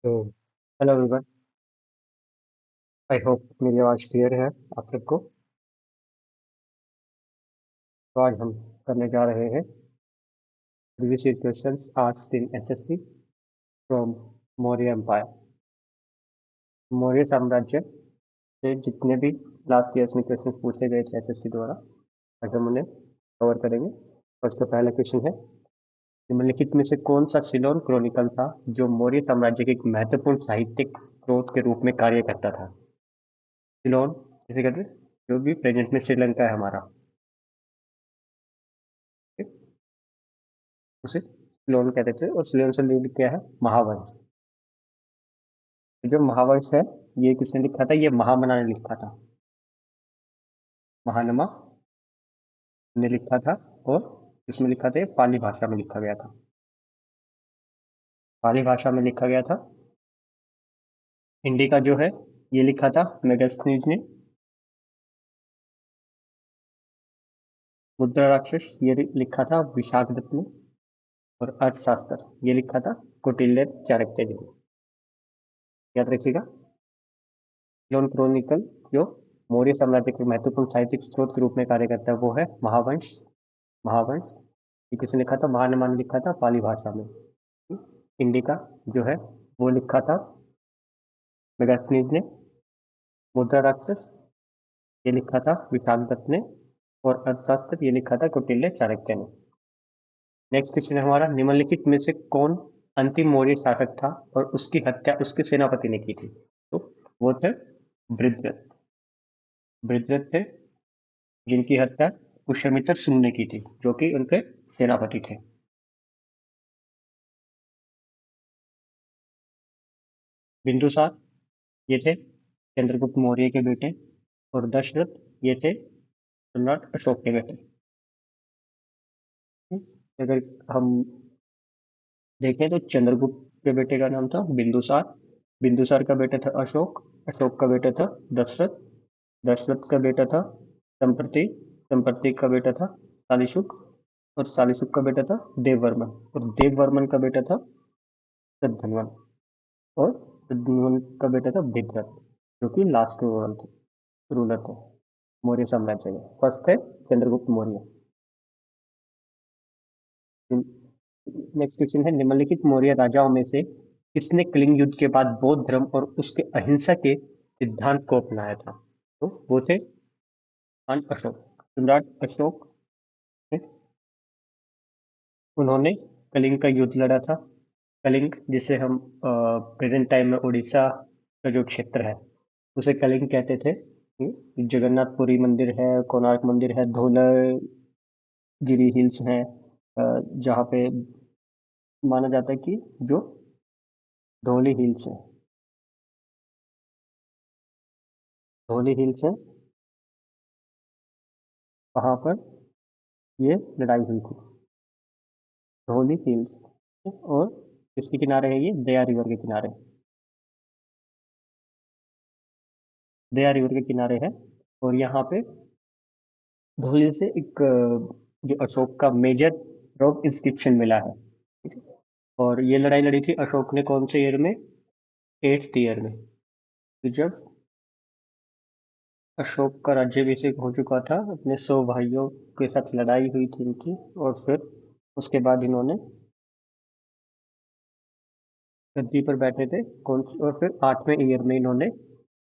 तो hello everyone. I hope मेरी आवाज़ क्लियर है आप सबको। तो आज हम करने जा रहे हैं previous year questions asked in SSC from Maurya empire. Maurya साम्राज्य से जितने भी लास्ट ईयर्स में क्वेश्चंस पूछे गए थे एसएससी द्वारा, आज हम उन्हें कवर करेंगे। फर्स्ट का पहला क्वेश्चन है, निम्नलिखित में से कौन सा सिलोन क्रॉनिकल था जो मौर्य साम्राज्य के एक महत्वपूर्ण साहित्यिक स्रोत के रूप में कार्य करता था? सिलोन जैसे कहते हैं, जो भी प्रेजेंट में श्रीलंका है हमारा, उसे सिलोन कहते थे। और सिलोन से लीड किया है महावंश। जो महावंश है, ये किसने लिखा था? ये महामना ने लिखा था। महानमा ने लिखा था। और इसमें लिखा था, ये पाली भाषा में लिखा गया था। पाली भाषा में लिखा गया था। इंडिका जो है, ये लिखा था मेगास्थनीज ने। मुद्रा राक्षस ये लिखा था विशाखदत्त ने। और अर्थशास्त्र ये लिखा था कौटिल्य चाणक्य जी ने। याद रखिएगा। सिलोन क्रॉनिकल जो मौर्य साम्राज्य के महत्वपूर्ण साहित्यिक स्रोत के रूप में कार्य करता है वो है महावंश। महावंश ये किसने लिखा था? महानमा ने लिखा था पाली भाषा में। इंडिका जो है वो लिखा था मेगास्थनीज ने। मुद्रा राक्षस ये लिखा था विशाखदत्त ने। और अर्थशास्त्र ये लिखा था कौटिल्य चाणक्य ने। नेक्स्ट क्वेश्चन है हमारा, निम्नलिखित में से कौन अंतिम मौर्य शासक था और उसकी हत्या उसके सेनापति ने की थी? तो वो थे बृहद्रथ। बृहद्रथ थे जिनकी हत्या पुष्यमित्र सुम्न ने की थी, जो कि उनके सेनापति थे। बिंदुसार ये थे चंद्रगुप्त मौर्य के बेटे। और दशरथ ये थे सम्राट अशोक के बेटे। अगर हम देखें तो चंद्रगुप्त के बेटे का नाम था बिंदुसार। बिंदुसार का बेटा था अशोक। अशोक का बेटा था दशरथ। दशरथ का बेटा था संप्रति। संप्रति का बेटा था शालीशुक। और शालीशुक का बेटा था देववर्मन। और देववर्मन का बेटा था शतधन्वन। और शतधन्वन का बेटा था बृहद्रथ, जो कि लास्ट रूलर थे मौर्य साम्राज्य में। फर्स्ट थे चंद्रगुप्त मौर्य। नेक्स्ट क्वेश्चन है, निम्नलिखित मौर्य राजाओं में से किसने कलिंग युद्ध के बाद बौद्ध धर्म और उसके अहिंसा के सिद्धांत को अपनाया था? तो वो थे खान अशोक। सम्राट अशोक थे। उन्होंने कलिंग का युद्ध लड़ा था। कलिंग जिसे हम प्रेजेंट टाइम में उड़ीसा का जो क्षेत्र है उसे कलिंग कहते थे। जगन्नाथपुरी मंदिर है, कोणार्क मंदिर है, धौलागिरी हिल्स हैं, जहाँ पे माना जाता है कि जो धौली हिल्स है, धौली हिल्स है, वहाँ पर ये लड़ाई हुई थी। धौली हिल्स। और किसके किनारे है? ये दया रिवर के किनारे। दया रिवर के किनारे है। और यहाँ पे धौली से एक जो अशोक का मेजर रॉक इंस्क्रिप्शन मिला है। ठीक है। और ये लड़ाई लड़ी थी अशोक ने कौन से ईयर में? 8th ईयर में। तो जब अशोक का राज्याभिषेक हो चुका था, अपने 100 भाइयों के साथ लड़ाई हुई थी इनकी। और फिर उसके बाद इन्होंने गद्दी पर बैठे थे और फिर 8वें ईयर में इन्होंने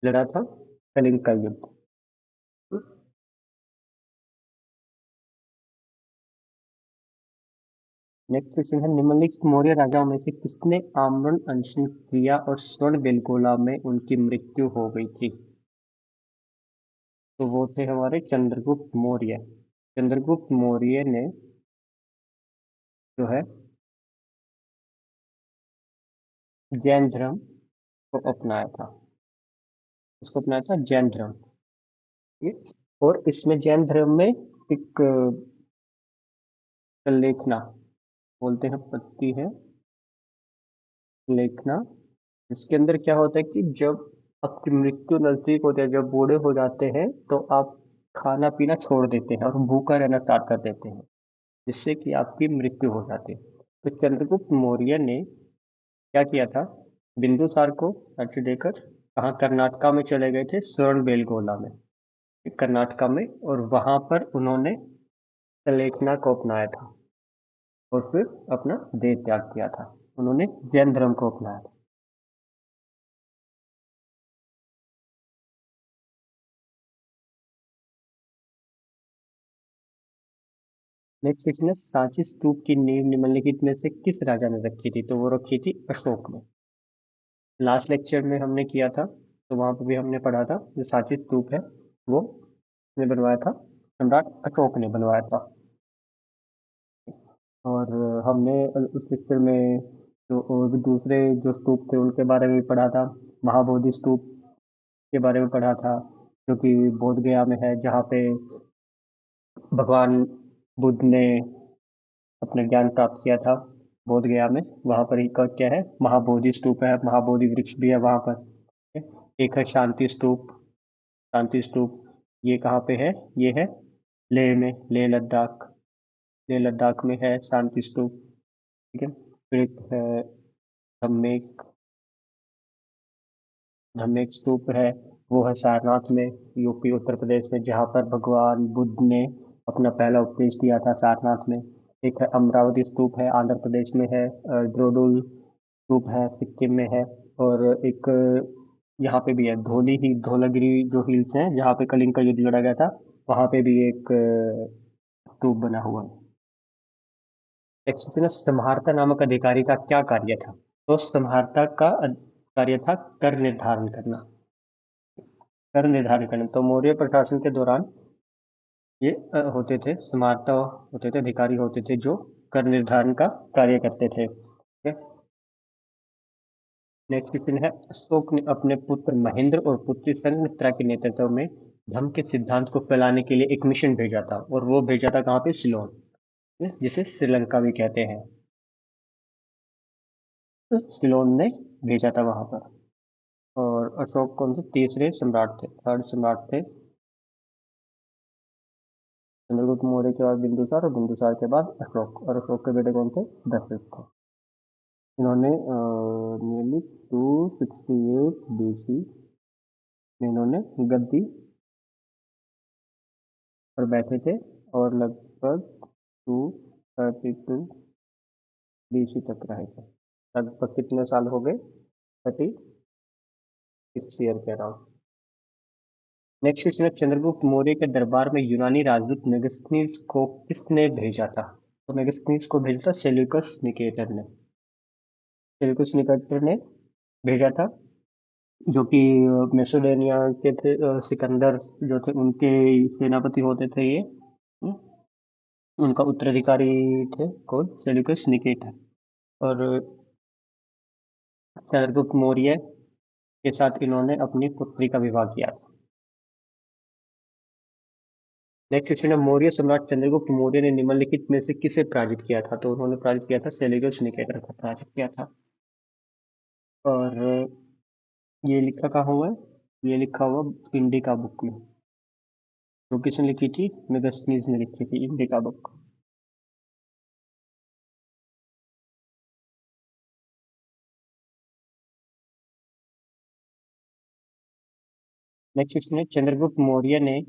लड़ा था कलिंग का युद्ध। नेक्स्ट क्वेश्चन है, निम्नलिखित मौर्य राजाओं में से किसने आमरण अनशन किया और स्वर्ण बेलगोला में उनकी मृत्यु हो गई थी? तो वो थे हमारे चंद्रगुप्त मौर्य। चंद्रगुप्त मौर्य ने जो है जैन धर्म को अपनाया था। उसको अपनाया था जैन धर्म। ठीक है। और इसमें जैन धर्म में एक लेखना बोलते हैं पद्धति है, लेखना। इसके अंदर क्या होता है कि जब आपकी मृत्यु नजदीक होती है, जब बूढ़े हो जाते हैं, तो आप खाना पीना छोड़ देते हैं और भूखा रहना स्टार्ट कर देते हैं, जिससे कि आपकी मृत्यु हो जाती है। तो चंद्रगुप्त मौर्य ने क्या किया था? बिंदुसार को राज्य देकर कहाँ कर्नाटका में चले गए थे, श्रवणबेलगोला में, कर्नाटका में, और वहां पर उन्होंने सलेखना को अपनाया था और फिर अपना देह त्याग किया था। उन्होंने जैन धर्म को अपनाया था। नेक्स्ट क्वेश्चन है, सांची स्तूप की नींव निम्नलिखित में से किस राजा ने रखी थी? तो वो रखी थी अशोक ने। लास्ट लेक्चर में हमने किया था, तो वहां पर भी हमने पढ़ा था, जो सांची स्तूप है वो ने बनवाया था, सम्राट अशोक ने बनवाया था। और हमने उस लेक्चर में जो और भी दूसरे जो स्तूप थे उनके बारे में भी पढ़ा था। महाबोधि स्तूप के बारे में पढ़ा था, जो कि बोध गया में है, जहाँ पे भगवान बुद्ध ने अपना ज्ञान प्राप्त किया था, बोध गया में। वहाँ पर एक क्या है, महाबोधि स्तूप है, महाबोधि वृक्ष भी है वहाँ पर। ठीक है? एक है शांति स्तूप। शांति स्तूप ये कहाँ पे है? ये है लेह में, लेह लद्दाख, लेह लद्दाख में है शांति स्तूप। ठीक है। फिर एक है धम्मेक, धम्मेक स्तूप है, वो है सारनाथ में, यूपी उत्तर प्रदेश में, जहाँ पर भगवान बुद्ध ने अपना पहला उपदेश दिया था, सारनाथ में। एक है अमरावती स्तूप है, आंध्र प्रदेश में है। ड्रोडुल स्तूप है, सिक्किम में है। और एक यहाँ पे भी है, धौली ही धौलागिरी जो हिल्स हैं, जहाँ पे कलिंग का युद्ध लड़ा गया था, वहाँ पे भी एक स्तूप बना हुआ है। नेक्स्ट क्वेश्चन है, समहारता नामक अधिकारी का क्या कार्य था? तो समहारता का कार्य था कर निर्धारण करना, कर निर्धारण करना। तो मौर्य प्रशासन के दौरान ये होते थे, समहारता होते थे, अधिकारी होते थे जो कर निर्धारण का कार्य करते थे। ठीक है। नेक्स्ट क्वेश्चन है, अशोक ने अपने पुत्र महेंद्र और पुत्री संघमित्रा के नेतृत्व में धम्म के सिद्धांत को फैलाने के लिए एक मिशन भेजा था, और वो भेजा था कहाँ पे? सिलोन, जिसे श्रीलंका भी कहते हैं। तो सिलोन ने भेजा था वहां पर। और अशोक कौन से तीसरे सम्राट थे, थर्ड सम्राट थे। चंद्रगुप्त मौर्य के बाद बिंदुसार, और बिंदुसार के बाद अशोक, और अशोक के बेटे कौन थे? दशरथ थे। इन्होंने नियरली 268 BC में इन्होंने गद्दी पर बैठे थे, और लगभग 232 BC तक रहे थे। लगभग कितने साल हो गए? 36 ईयर के अराउंड। नेक्स्ट क्वेश्चन है, चंद्रगुप्त मौर्य के दरबार में यूनानी राजदूत मेगास्थनीज को किसने भेजा था? तो मेगास्थनीज को भेजा था सेल्यूकस निकेटर ने। सेल्यूकस निकेटर ने भेजा था, जो कि मैसेडोनिया के थे। सिकंदर जो थे उनके सेनापति होते थे ये। हम्म, उनका उत्तराधिकारी थे कौन? Seleucus Nicator. और चंद्रगुप्त मौर्य के साथ इन्होंने अपनी पुत्री का विवाह किया था। नेक्स्ट क्वेश्चन है, मौर्य सम्राट चंद्रगुप्त मौर्य ने निम्नलिखित में से किसे पराजित किया था? तो उन्होंने पराजित किया था सेल्यूकस निकेटर को पराजित किया था। और ये लिखा कहाँ हुआ है? ये लिखा हुआ इंडिका बुक में। जो किसने लिखी थी? मेगास्थनीज ने लिखी थी इंडिका बुक। नेक्स्ट क्वेश्चन है, चंद्रगुप्त मौर्य ने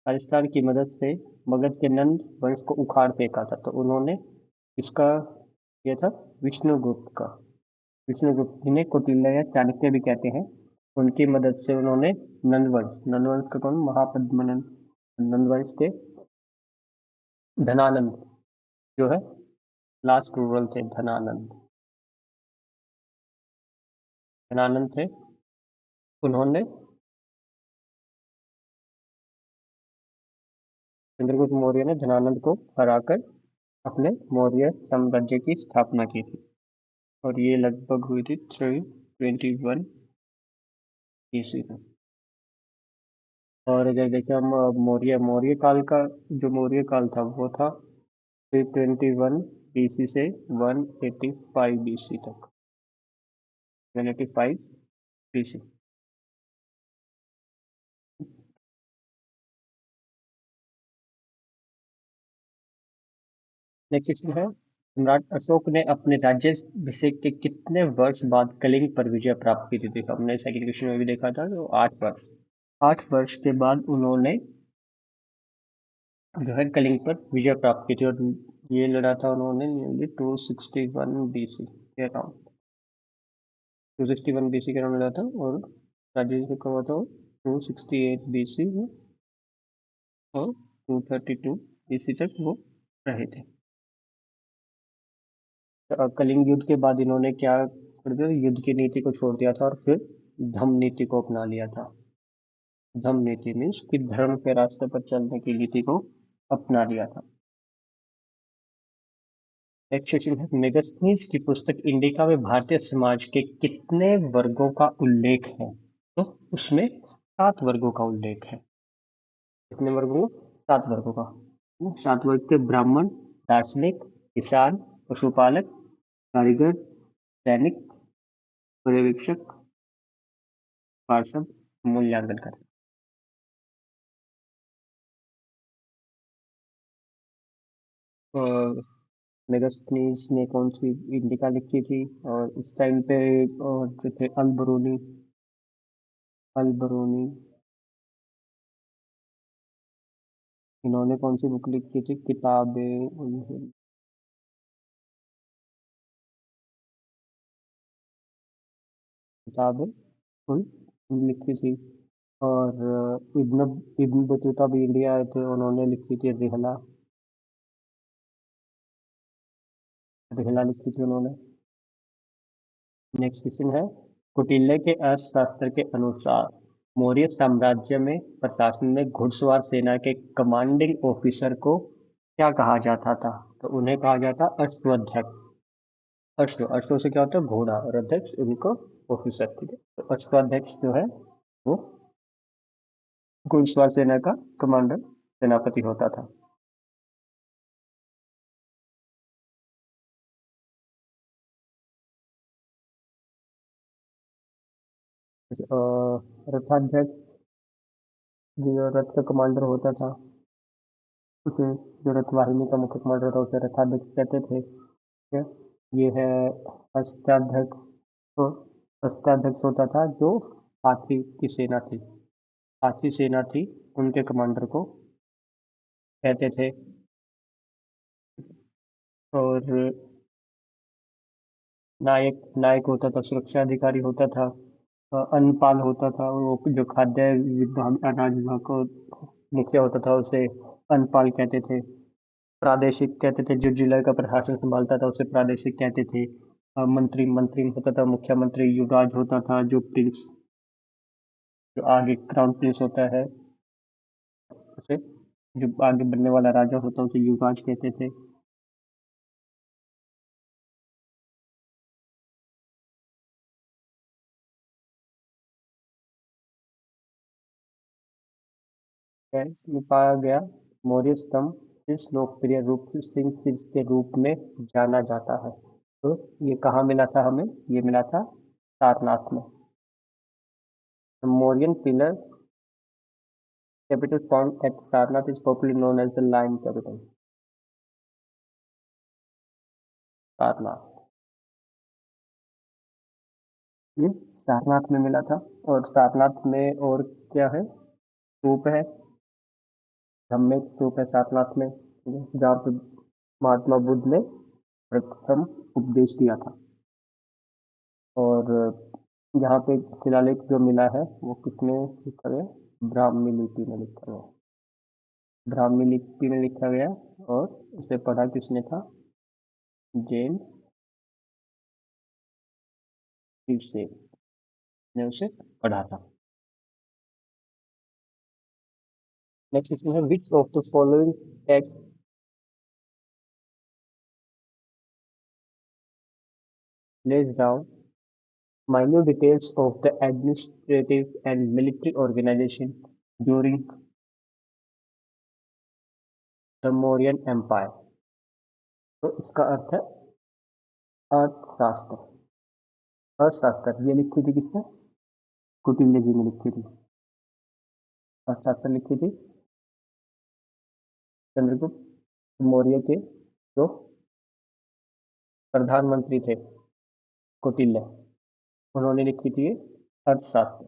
राजस्थान की मदद से मगध के नंद वंश को उखाड़ फेंका था। तो उन्होंने इसका किया था विष्णुगुप्त का। विष्णुगुप्त जिन्हें कौटिल्य या चाणक्य भी कहते हैं, उनकी मदद से उन्होंने नंदवंश, नंदवंश का कौन? महापद्मनंद। नंदवंश के धनानंद जो है लास्ट रूरल थे, धनानंद, धनानंद थे, उन्होंने चंद्रगुप्त मौर्य ने धनानंद को हराकर अपने मौर्य साम्राज्य की स्थापना की थी। और ये लगभग हुई थी 321 ईस्वी में। और अगर देखें हम मौर्य मौर्य काल का, जो मौर्य काल था वो था 321 BC से 185 BC तक, 185 BC। नेक्स्ट क्वेश्चन है, सम्राट अशोक ने अपने राज्याभिषेक के कितने वर्ष बाद कलिंग पर विजय प्राप्त की थी? देखो, हमने सेकंड क्वेश्चन में भी देखा था, तो 8 वर्ष। 8 वर्ष के बाद उन्होंने जो है कलिंग पर विजय प्राप्त की थी, और ये लड़ा था उन्होंने नियरली 261 BC के अराउंड। 261 BC के अराउंड लड़ा था, और राज्याभिषेक कब हुआ था? 268 BC में, और 232 BC तक वो रहे थे। कलिंग युद्ध के बाद इन्होंने क्या छोड़ दिया? युद्ध की नीति को छोड़ दिया था, और फिर धम्म नीति को अपना लिया था। धम्म नीति मीन्स कि धर्म के रास्ते पर चलने की नीति को अपना लिया था। नेक्स्ट क्वेश्चन है, मेगास्थनीज की पुस्तक इंडिका में भारतीय समाज के कितने वर्गों का उल्लेख है? तो उसमें 7 वर्गों का उल्लेख है। कितने वर्गों? 7 वर्गों का। 7 वर्ग के: ब्राह्मण, दार्शनिक, किसान, पशुपालक, कारीगर, सैनिक, पर्यवेक्षक, पार्षद, मूल्यांकन करता। और मेगास्थनीज ने कौन सी इंडिका लिखी थी? और उस टाइम पे जो थे अल बरूनी, इन्होंने कौन सी बुक लिखी थी? किताबें उन लिखी थी। और इब्न इब्न बतूता भी इंडिया आए थे, उन्होंने लिखी थी रिहला। रिहला लिखी थी उन्होंने। नेक्स्ट क्वेश्चन है, कौटिल्य के अर्थशास्त्र के अनुसार मौर्य साम्राज्य में प्रशासन में घुड़सवार सेना के कमांडिंग ऑफिसर को क्या कहा जाता था? तो उन्हें कहा जाता अश्वाध्यक्ष। अश्व से क्या होता है? घोड़ा, और अध्यक्ष उनको ऑफिसर। ठीक है, तो अश्वाध्यक्ष जो है वो घुड़सवार सेना का कमांडर, सेनापति होता था। रथाध्यक्ष जो रथ का कमांडर होता था, उसे, जो रथवाहिनी का मुख्य कमांडर होता, उसे रथाध्यक्ष कहते थे। ठीक है, ये है अष्टाध्यक्ष। तो अष्टाध्यक्ष होता था जो हाथी की सेना थी, हाथी सेना थी, उनके कमांडर को कहते थे। और नायक नायक होता था, सुरक्षा अधिकारी होता था। अन्नपाल होता था, वो जो खाद्य विभाग, अनाज विभाग को मुखिया होता था, उसे अन्नपाल कहते थे। प्रादेशिक कहते थे, जो जिला का प्रशासन संभालता था उसे प्रादेशिक कहते थे। मंत्री मंत्री होता था, मुख्यमंत्री। युवराज होता था, जो प्रिंस, जो आगे क्राउन प्रिंस होता है, उसे, जो आगे बनने वाला राजा होता है, उसे युवराज कहते थे। पेरिस में पाया गया मौर्य स्तंभ किस लोकप्रिय रूप से सिंह शीर्ष के रूप में जाना जाता है? तो ये कहाँ मिला था हमें? ये मिला था सारनाथ में। Mauryan pillar capital found at Sarnath is popularly known as the Lion Capital. Sarnath, ये सारनाथ में मिला था। और सारनाथ में और क्या है? स्तूप है, धम्मिक स्तूप है सारनाथ में, ठीक है, जहाँ पे महात्मा बुद्ध ने प्रथम उपदेश दिया था। और यहाँ पे शिलालेख जो मिला है वो किसमें लिखा गया? ब्राह्मी लिपि में लिखा गया। ब्राह्मी लिपि में लिखा गया, और उसे पढ़ा किसने था? जेम्स टीसे ने उसे पढ़ा था। नेक्स्ट क्वेश्चन है, which of the following text lays down minute details of the administrative and military organization during the Mauryan Empire? तो इसका अर्थ है अर्थशास्त्र। अर्थशास्त्र ये लिखी थी किसने? कौटिल्य जी ने लिखी थी। अर्थशास्त्र लिखी थी चंद्रगुप्त मौर्य के जो प्रधानमंत्री थे कौटिल्य, उन्होंने लिखी थी अर्थशास्त्र।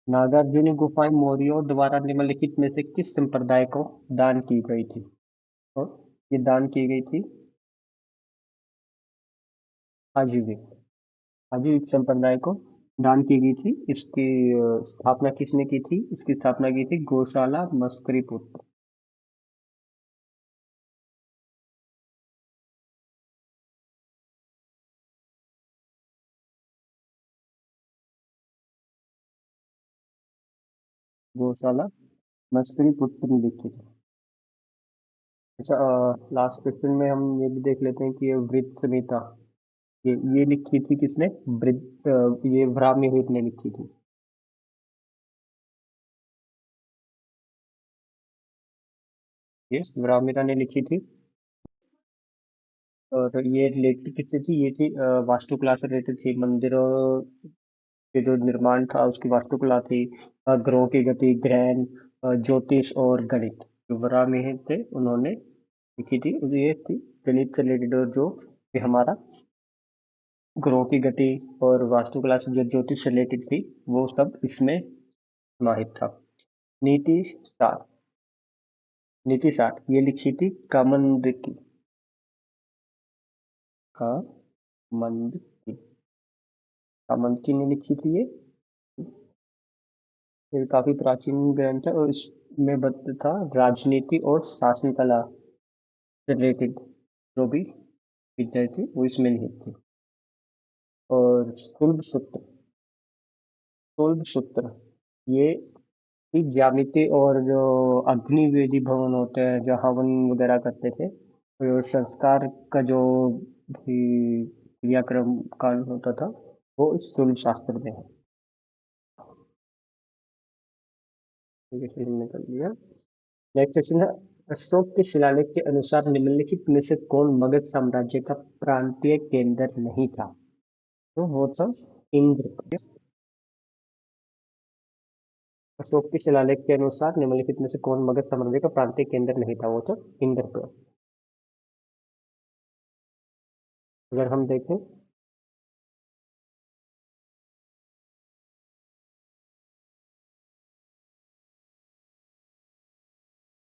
नागार्जुन गुफाएं मौर्यों द्वारा निम्नलिखित में से किस संप्रदाय को दान की गई थी? तो ये दान की गई थी आजीविक, आजीविक संप्रदाय को दान की गई थी। इसकी स्थापना किसने की थी? इसकी स्थापना की थी गौशाला मस्करीपुत्र। गौशाला मस्करीपुत्र ने लिखी थी। अच्छा, लास्ट क्वेश्चन में हम ये भी देख लेते हैं कि ये वृत्त संहिता, ये लिखी थी किसने? ये ब्राह्मीहित ने लिखी थी। ये ब्राह्मीणा ने लिखी थी। और ये रिलेटेड किससे थी? ये थी वास्तुकला से रिलेटेड थी। मंदिरों के जो निर्माण था उसकी वास्तुकला थी। ग्रहों की गति, ग्रहण, ज्योतिष और गणित। जो ब्राह्मीण थे उन्होंने लिखी थी। ये थी गणित से रिलेटेड, और जो ये हमारा ग्रहों की गति और वास्तुकला से जो ज्योतिष से रिलेटेड थी वो सब इसमें समाहित था। नीति सार, नीति सार ये लिखी थी कामंदकी, कामंदकी, कामंदकी ने लिखी थी ये काफी प्राचीन ग्रंथ है। और इसमें था राजनीति और शासन कला से रिलेटेड जो भी विद्या थी वो इसमें निहित थी। और शूल सूत्र ये की ज्यामिति, और जो अग्नि वेदी भवन होते हैं जहाँ हवन वगैरह करते थे, तो संस्कार का जो भी क्रियाक्रम कांड होता था वो इस शूल शास्त्र में है। ठीक है, फिर हमने कर लिया। नेक्स्ट क्वेश्चन है, अशोक के शिलालेख के अनुसार निम्नलिखित में से कौन मगध साम्राज्य का प्रांतीय केंद्र नहीं था? तो वो था इंद्र। अशोक के शिलालेख के अनुसार निम्नलिखित में से कौन मगध साम्राज्य का प्रांतीय केंद्र नहीं था? वो था इंद्रप्रस्थ। अगर हम देखें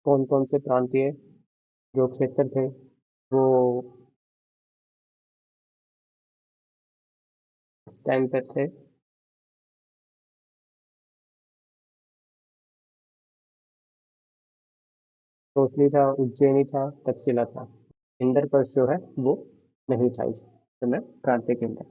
कौन कौन से प्रांतीय जो क्षेत्र थे वो इस टाइम पर थे, तोसली था, उज्जैनी था, तक्षशिला था। इंद्रप्रस्थ जो है वो नहीं था इस समय प्रांतीय केंद्र।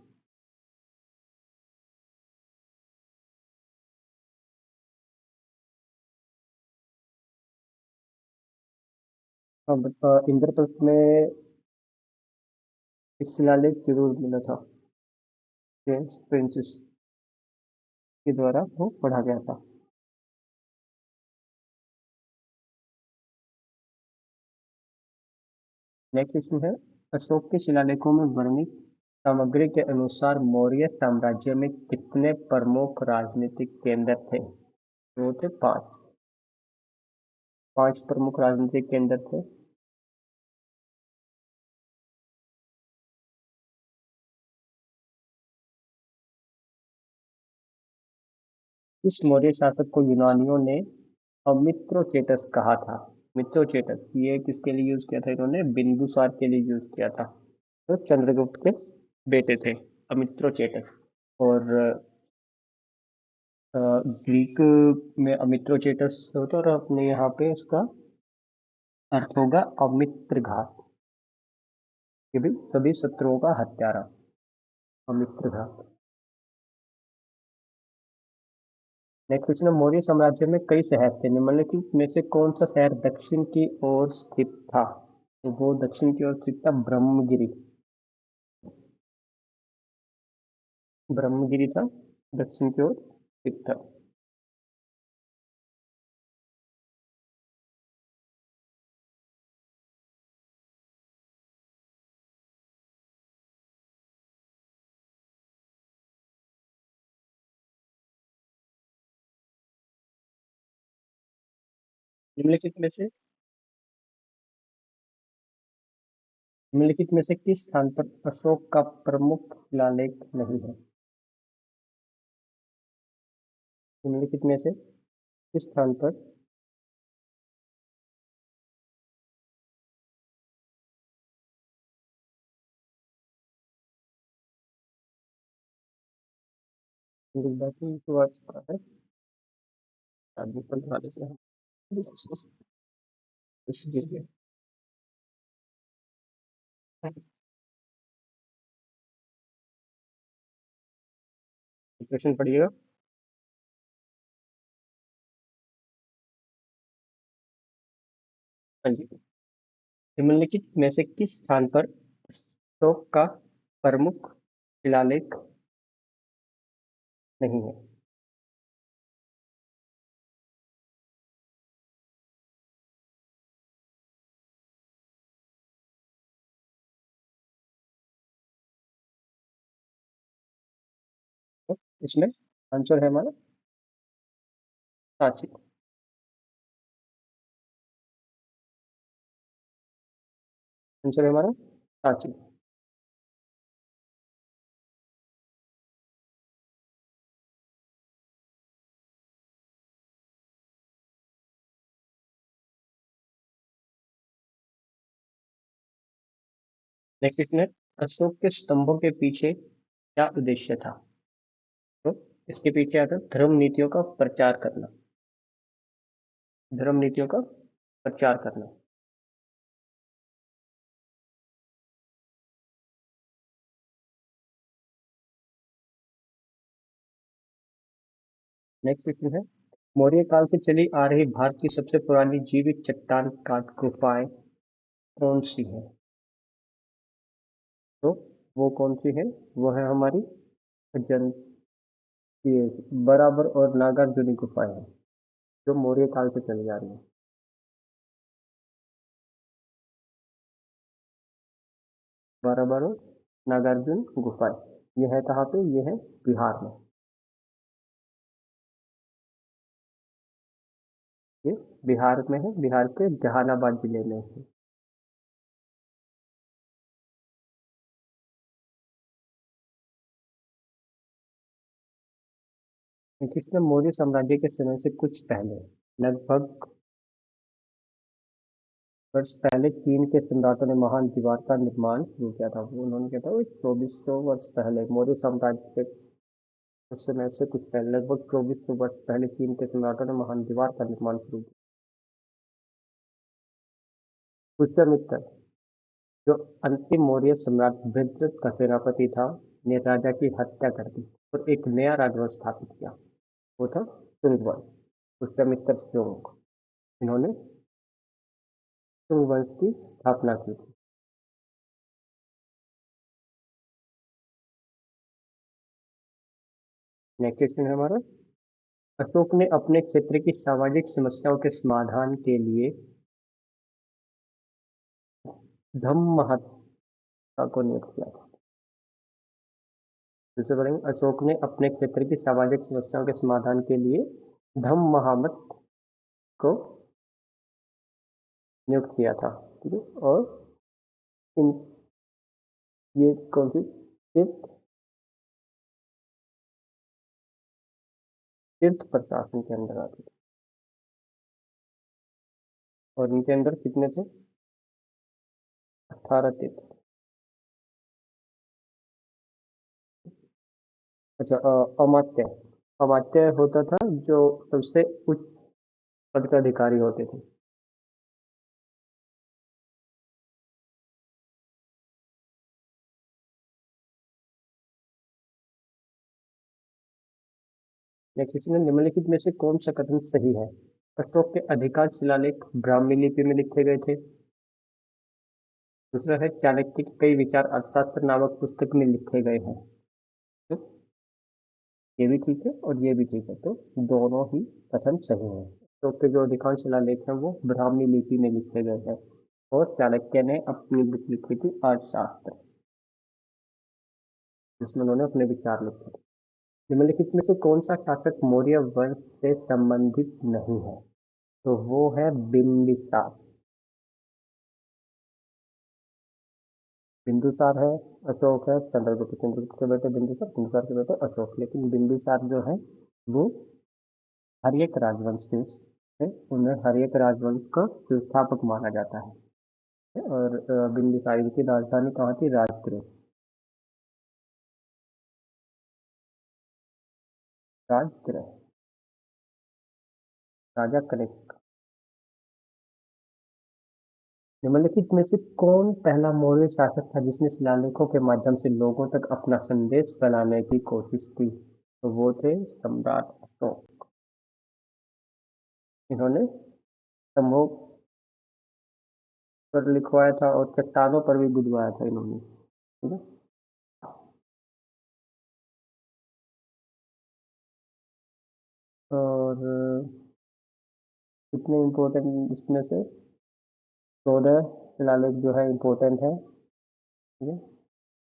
अब इंद्रप्रस्थ में एक शिलालेख जरूर मिला था, जेम्स प्रिंसेस के द्वारा वो पढ़ा गया था। नेक्स्ट क्वेश्चन है, अशोक के शिलालेखों में वर्णित सामग्री के अनुसार मौर्य साम्राज्य में कितने प्रमुख राजनीतिक केंद्र थे? वो थे पांच। पांच प्रमुख राजनीतिक केंद्र थे। इस मौर्य शासक को यूनानियों ने अमित्रोचेटस कहा था। मित्रोचेटस ये किसके लिए यूज किया था? इन्होंने बिंदुसार के लिए यूज किया था। तो चंद्रगुप्त के बेटे थे अमित्रोचेटस। और ग्रीक में अमित्रोचेटस होता है, और अपने यहाँ पे उसका अर्थ होगा अमित्रघात। ये भी सभी शत्रुओं का हत्यारा, अमित्रघात। नेक्स्ट क्वेश्चन है, मौर्य साम्राज्य में कई शहर थे, निम्नलिखित में से कौन सा शहर दक्षिण की ओर स्थित था? तो वो दक्षिण की ओर स्थित था ब्रह्मगिरी। ब्रह्मगिरी था, दक्षिण की ओर स्थित था। निम्नलिखित में से निम्नलिखित में से किस स्थान पर अशोक का प्रमुख शिलालेख नहीं है? निम्नलिखित में से किस स्थान पर गुजराती इशू आ चुका है? आदमी वाले से हम क्वेश्चन पढ़िएगा। हाँ जी। निम्नलिखित में से किस स्थान पर अशोक का प्रमुख शिलालेख नहीं है? तो इसमें आंसर है हमारा सांची। आंसर है हमारा सांची। नेक्स्ट इसमें अशोक के स्तंभों के पीछे क्या उद्देश्य था? तो इसके पीछे आता धर्म नीतियों का प्रचार करना। धर्म नीतियों का प्रचार करना। नेक्स्ट क्वेश्चन है मौर्य काल से चली आ रही भारत की सबसे पुरानी जीवित चट्टान काट गुफाएं कौन सी है? तो वो कौन सी है? वो है हमारी अजंता, ये बराबर और नागार्जुनी गुफाएं हैं जो मौर्य काल से चली आ रही है। बराबर और नागार्जुन गुफाएं ये है कहाँ पे? ये है बिहार में। ये बिहार में है, बिहार के जहानाबाद जिले में है। कृष्ण मौर्य साम्राज्य के समय से कुछ पहले, लगभग वर्ष पहले, चीन के सम्राटों ने महान दीवार का निर्माण शुरू किया था। वो उन्होंने क्या था, 2400 वर्ष पहले मौर्य साम्राज्य से उस समय से कुछ पहले, लगभग 2400 वर्ष पहले चीन के सम्राटों ने महान दीवार का निर्माण शुरू किया। पुष्यमित्र, जो अंतिम मौर्य सम्राट बृहद्रथ का सेनापति था, ने राजा की हत्या कर दी और एक नया राजवंश स्थापित किया। वो था शुंग वंश। पुष्यमित्र शुंग, इन्होंने शुंग वंश की स्थापना की थी। नेक्स्ट क्वेश्चन है हमारा अशोक ने अपने क्षेत्र की सामाजिक समस्याओं के समाधान के लिए धम्महत्ता को नियुक्त किया था। दूसरे पढ़ेंगे अशोक ने अपने क्षेत्र की सामाजिक समस्याओं के समाधान के लिए धम्महमत को नियुक्त किया था। ठीक है। और इन ये कौन सी तीर्थ तीर्थ प्रशासन के अंदर आती थी और इनके अंदर कितने थे? 18 तीर्थ। अच्छा, अमात्य। अमात्य होता था जो सबसे उच्च पद का अधिकारी होते थे। नेक्स्ट क्वेश्चन है निम्नलिखित में से कौन सा कथन सही है? अशोक के अधिकांश शिलालेख ब्राह्मी लिपि में लिखे गए थे। दूसरा है चाणक्य के कई विचार अर्थशास्त्र नामक पुस्तक में लिखे गए हैं। तो ये भी ठीक है और ये भी ठीक है, तो दोनों ही कथन सही है। अशोक के जो अधिकांश शिलालेख हैं वो ब्राह्मी लिपि में लिखे गए हैं और चाणक्य ने अपनी बुक लिखी थी अर्थशास्त्र, जिसमें उन्होंने अपने विचार लिखे थे। निम्नलिखित में से कौन सा शासक मौर्य वंश से संबंधित नहीं है? तो वो है बिंबिसार। बिंदुसार है, अशोक है, चंद्रगुप्त, चंद्रगुप्त के बेटे बिंदुसार, बिंदुसार के बेटे अशोक। लेकिन बिंदुसार जो है वो हर्यक राजवंश से है, उन्हें हर्यक राजवंश का संस्थापक माना जाता है। और बिंदुसार की राजधानी कहाँ थी? राजगृह। राजगृह। राजा कनिष्क। निम्नलिखित में से कौन पहला मौर्य शासक था जिसने शिलालेखों के माध्यम से लोगों तक अपना संदेश फैलाने की कोशिश की? तो वो थे सम्राट अशोक। इन्होंने स्तंभों पर लिखवाया था और चट्टानों पर भी गुदवाया था इन्होंने। ठीक है। और कितने इम्पोर्टेंट इसमें से 14 शिलालेख जो है इम्पोर्टेंट है। ठीक है।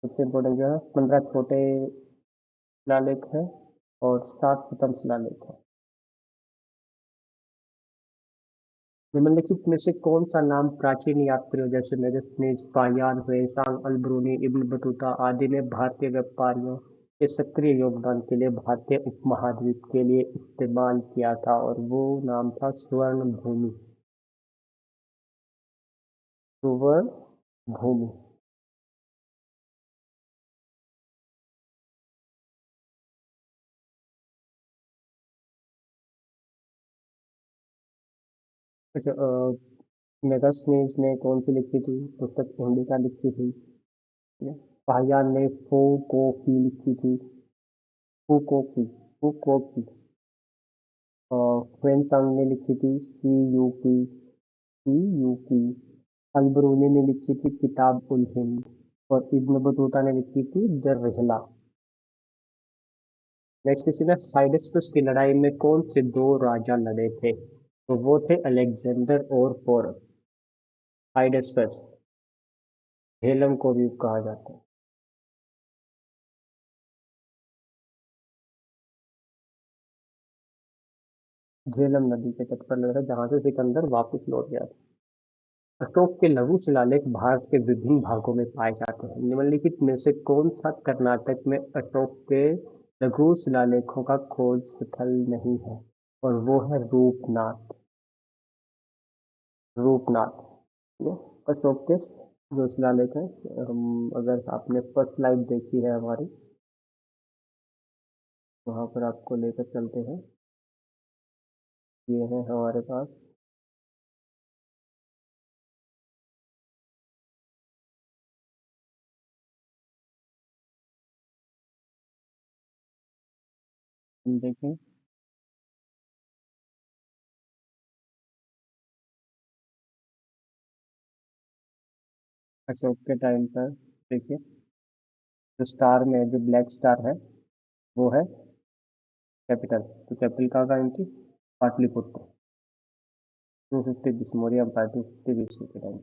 सबसे इम्पोर्टेंट जो है 15 छोटे शिलालेख है और 7 सूत्तम शिलालेख है। निम्नलिखित में से कौन सा नाम प्राचीन यात्रियों जैसे मेगास्थनीज, फाहियान, हुएसांग, अल-बिरूनी, इब्न बतूता आदि ने भारतीय व्यापारियों के सक्रिय योगदान के लिए भारतीय उपमहाद्वीप के लिए इस्तेमाल किया था? और वो नाम था स्वर्ण भूमि। सुवर्ण भूमि। अच्छा, मेगास्थनीज ने कौन सी लिखी थी? पुस्तक इंडिका लिखी थी। ठीक है। फाहियान ने फो कॉफी लिखी थी। फुकोकी। फुकोकी। और हुएनसांग ने लिखी थी सी यू की। सी यू की। अल-बरूनी ने लिखी थी किताब उल हिंद। और इब्न बतूता ने लिखी थी द रिहला। नेक्स्ट क्वेश्चन है, हाइडेस्पस की लड़ाई में कौन से दो राजा लड़े थे? तो वो थे अलेक्जेंडर और पोरस। हाइडेस्पस। झेलम को भी कहा जाता है। झेलम नदी के तट पर लड़ा था जहां से सिकंदर वापस लौट गया था। अशोक के लघु शिलालेख भारत के विभिन्न भागों में पाए जाते हैं। निम्नलिखित में से कौन सा कर्नाटक में अशोक के लघु शिलालेखों का खोज स्थल नहीं है? और वो है रूपनाथ। रूपनाथ। ये अशोक के जो शिलालेख है, हम अगर आपने फर्स्ट स्लाइड देखी है हमारी, वहां पर आपको लेकर चलते हैं। ये है हमारे पास। देखें। अशोक के टाइम पर देखिए, जो स्टार में जो ब्लैक स्टार है वो है कैपिटल। तो कैपिटल कहाँ का थी? Pataliputra. 250 BC, Maurya empire 250 BC के टाइम।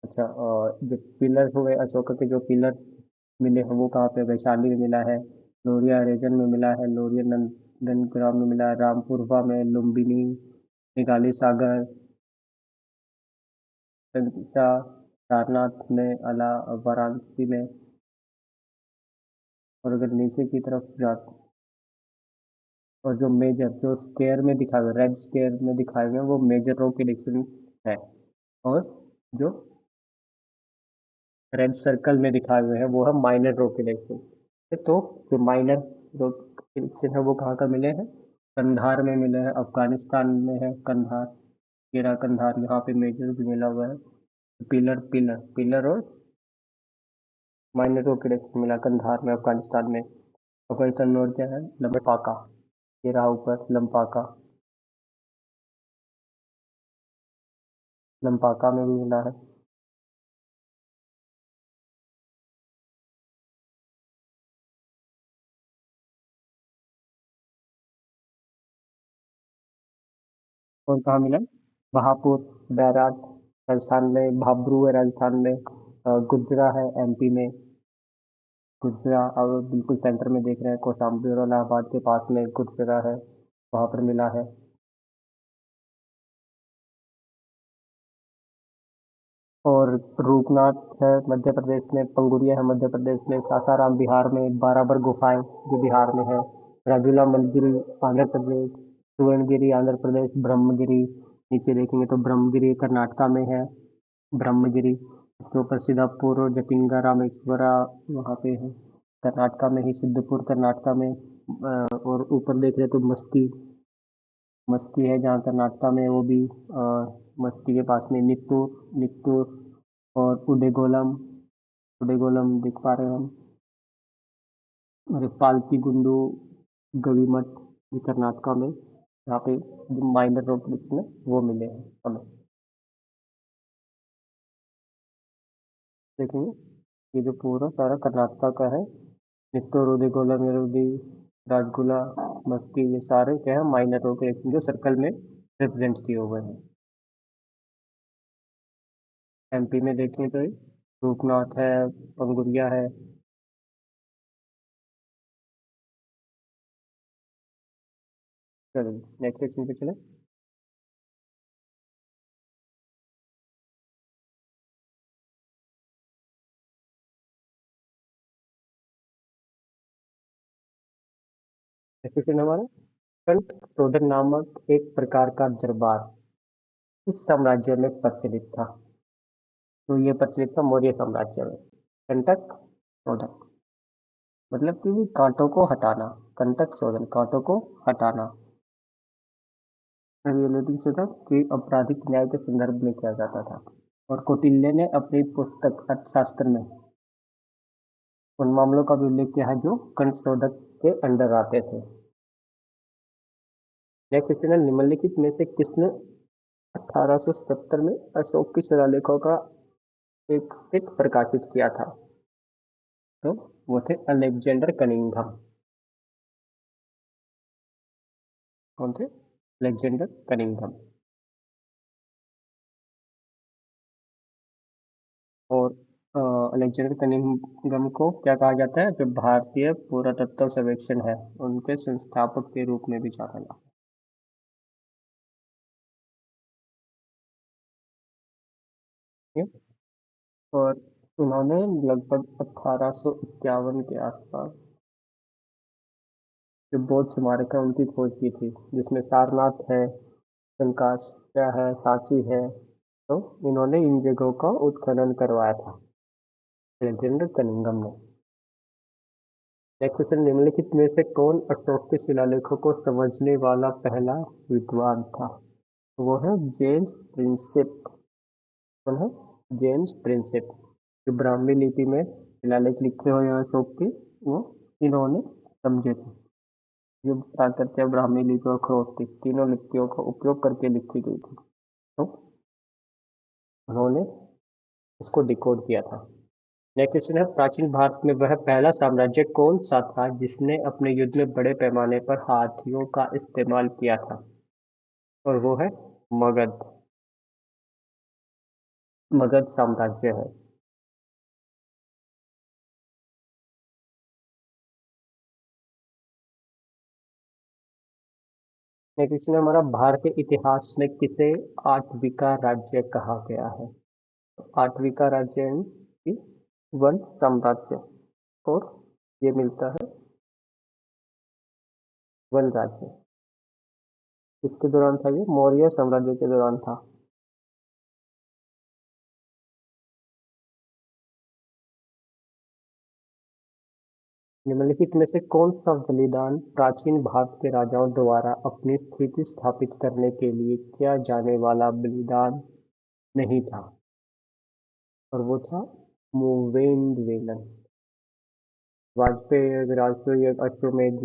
अच्छा, और जो पिलर हुए अशोक के, जो पिलर मिले हैं वो कहाँ पे? वैशाली में मिला है, लोरिया रीजन में मिला है, लोरिया नंदनग्राम में मिला है, रामपुरवा में, लुम्बिनी, निगाली सागर, संकिसा, सारनाथ में, अला, वाराणसी में। और अगर नीचे की तरफ जाते, और जो मेजर जो स्क्वायर में दिखाए हुए, रेड स्क्वायर में दिखाए हुए हैं, वो मेजर रो के डायरेक्शन है। और जो रेड सर्कल में दिखाए हुए हैं वो है माइनर रो के डायरेक्शन। तो जो माइनर रो के डायरेक्शन है वो कहाँ का मिले हैं? कंधार में मिले हैं, अफगानिस्तान में है कंधार। ये रहा कंधार, यहाँ पे मेजर भी मिला हुआ है। पिलर पिलर पिलर और माइनर रो के डायरेक्शन मिला कंधार में, अफगानिस्तान में। अफगानिस्तान में और क्या है? लंपाका। ये रहा ऊपर लंपाका। लंपाका में भी मिला है। और कहाँ मिला है? बहापुर, बैराट राजस्थान में, भाब्रू है राजस्थान में, गुर्जरा है एमपी में। गुर्जरा अब बिल्कुल सेंटर में देख रहे हैं, कौशाम्बी और इलाहाबाद के पास में गुर्जरा है, वहाँ पर मिला है। और रूपनाथ है मध्य प्रदेश में, पंगुरिया है मध्य प्रदेश में, सासाराम बिहार में, बाराबर गुफाएं जो बिहार में है, राजूला मंदिर आंध्र प्रदेश, सुवर्णगिरी आंध्र प्रदेश, ब्रह्मगिरी नीचे देखेंगे तो ब्रह्मगिरी कर्नाटका में है, ब्रह्मगिरी उसके ऊपर सिद्धापुर और जटिंगा रामेश्वरा वहाँ पे है कर्नाटका में ही, सिद्धपुर कर्नाटका में, और ऊपर देख रहे तो मस्की मस्की है जहाँ कर्नाटका में, वो भी मस्की के पास में नित्तूर नित्तूर और उडेगोलम उडेगोलम देख पा रहे हैं हम, और पालकी गुंडू गवीमठ ये कर्नाटका में, यहाँ पे माइनर रोक में वो मिले हैं हमें। देखेंगे ये जो पूरा सारा कर्नाटका का है, नित्तूर उडेगोलम निरुदी राजगुला मस्की ये सारे क्या है माइनर रोक जो सर्कल में रिप्रेजेंट किए हुए हैं। एमपी में देखें तो रूपनाथ है, पंगुरिया है। चलिए नेक्स्ट क्वेश्चन पे चले। नेक्स्ट क्वेश्चन हमारा, कंठ शोधन नामक एक प्रकार का दरबार इस साम्राज्य में प्रचलित था। तो ये प्रचलित था मौर्य साम्राज्य में। कंटक शोधन मतलब कि भी कांटों को हटाना, कंटक शोधन कांटों को हटाना रियलिटी से था कि आपराधिक न्याय के संदर्भ में किया जाता था। और कौटिल्य ने अपनी पुस्तक अर्थशास्त्र में उन मामलों का भी उल्लेख किया है जो कंठ शोधक के अंडर आते थे। नेक्स्ट क्वेश्चन है, निम्नलिखित में से किसने 1877 में अशोक की शिलालेखों का एक सेट प्रकाशित किया था? तो वो थे अलेक्जेंडर कनिंघम। कौन थे? Alexander Cunningham. और अलेक्जेंडर कनिंघम को क्या कहा जाता है? जो भारतीय पुरातत्व सर्वेक्षण है उनके संस्थापक के रूप में भी जाना जाता है। और उन्होंने लगभग 1851 के आसपास जो बौद्ध स्मारक है उनकी खोज की थी, जिसमें सारनाथ है, संकाशिया है, सांची है। तो इन्होंने इन जगहों का उत्खनन करवाया था अलेक्जेंडर कनिंघम ने। नेक्स्ट क्वेश्चन, निम्नलिखित में से कौन अशोक के शिलालेखों को समझने वाला पहला विद्वान था? तो वो है जेम्स प्रिंसेप। कौन है? James Prinsep. जो ब्राह्मी लिपि में शिलालेख लिखे हुए हैं अशोक के, वो इन्होंने समझे थे। जो प्राकृत ब्राह्मी लिपि और खरोष्टी तीनों लिपियों का उपयोग करके लिखी गई थी, तो उन्होंने इसको डिकोड किया था। नेक्स्ट क्वेश्चन है, प्राचीन भारत में वह पहला साम्राज्य कौन सा था जिसने अपने युद्ध में बड़े पैमाने पर हाथियों का इस्तेमाल किया था? और वो है मगध। मगध साम्राज्य है। नेक्स्ट क्वेश्चन है हमारा, भारतीय इतिहास में किसे आठवीं राज्य कहा गया है? आठवीं राज्य यानी कि वन साम्राज्य, और ये मिलता है वन राज्य। किसके दौरान था? ये मौर्य साम्राज्य के दौरान था। निम्नलिखित में से कौन सा बलिदान प्राचीन भारत के राजाओं द्वारा अपनी स्थिति स्थापित करने के लिए किया जाने वाला बलिदान नहीं था? और वो था मूवेंद्र वेलन। वाजपेयी, राजसूय, अश्वमेध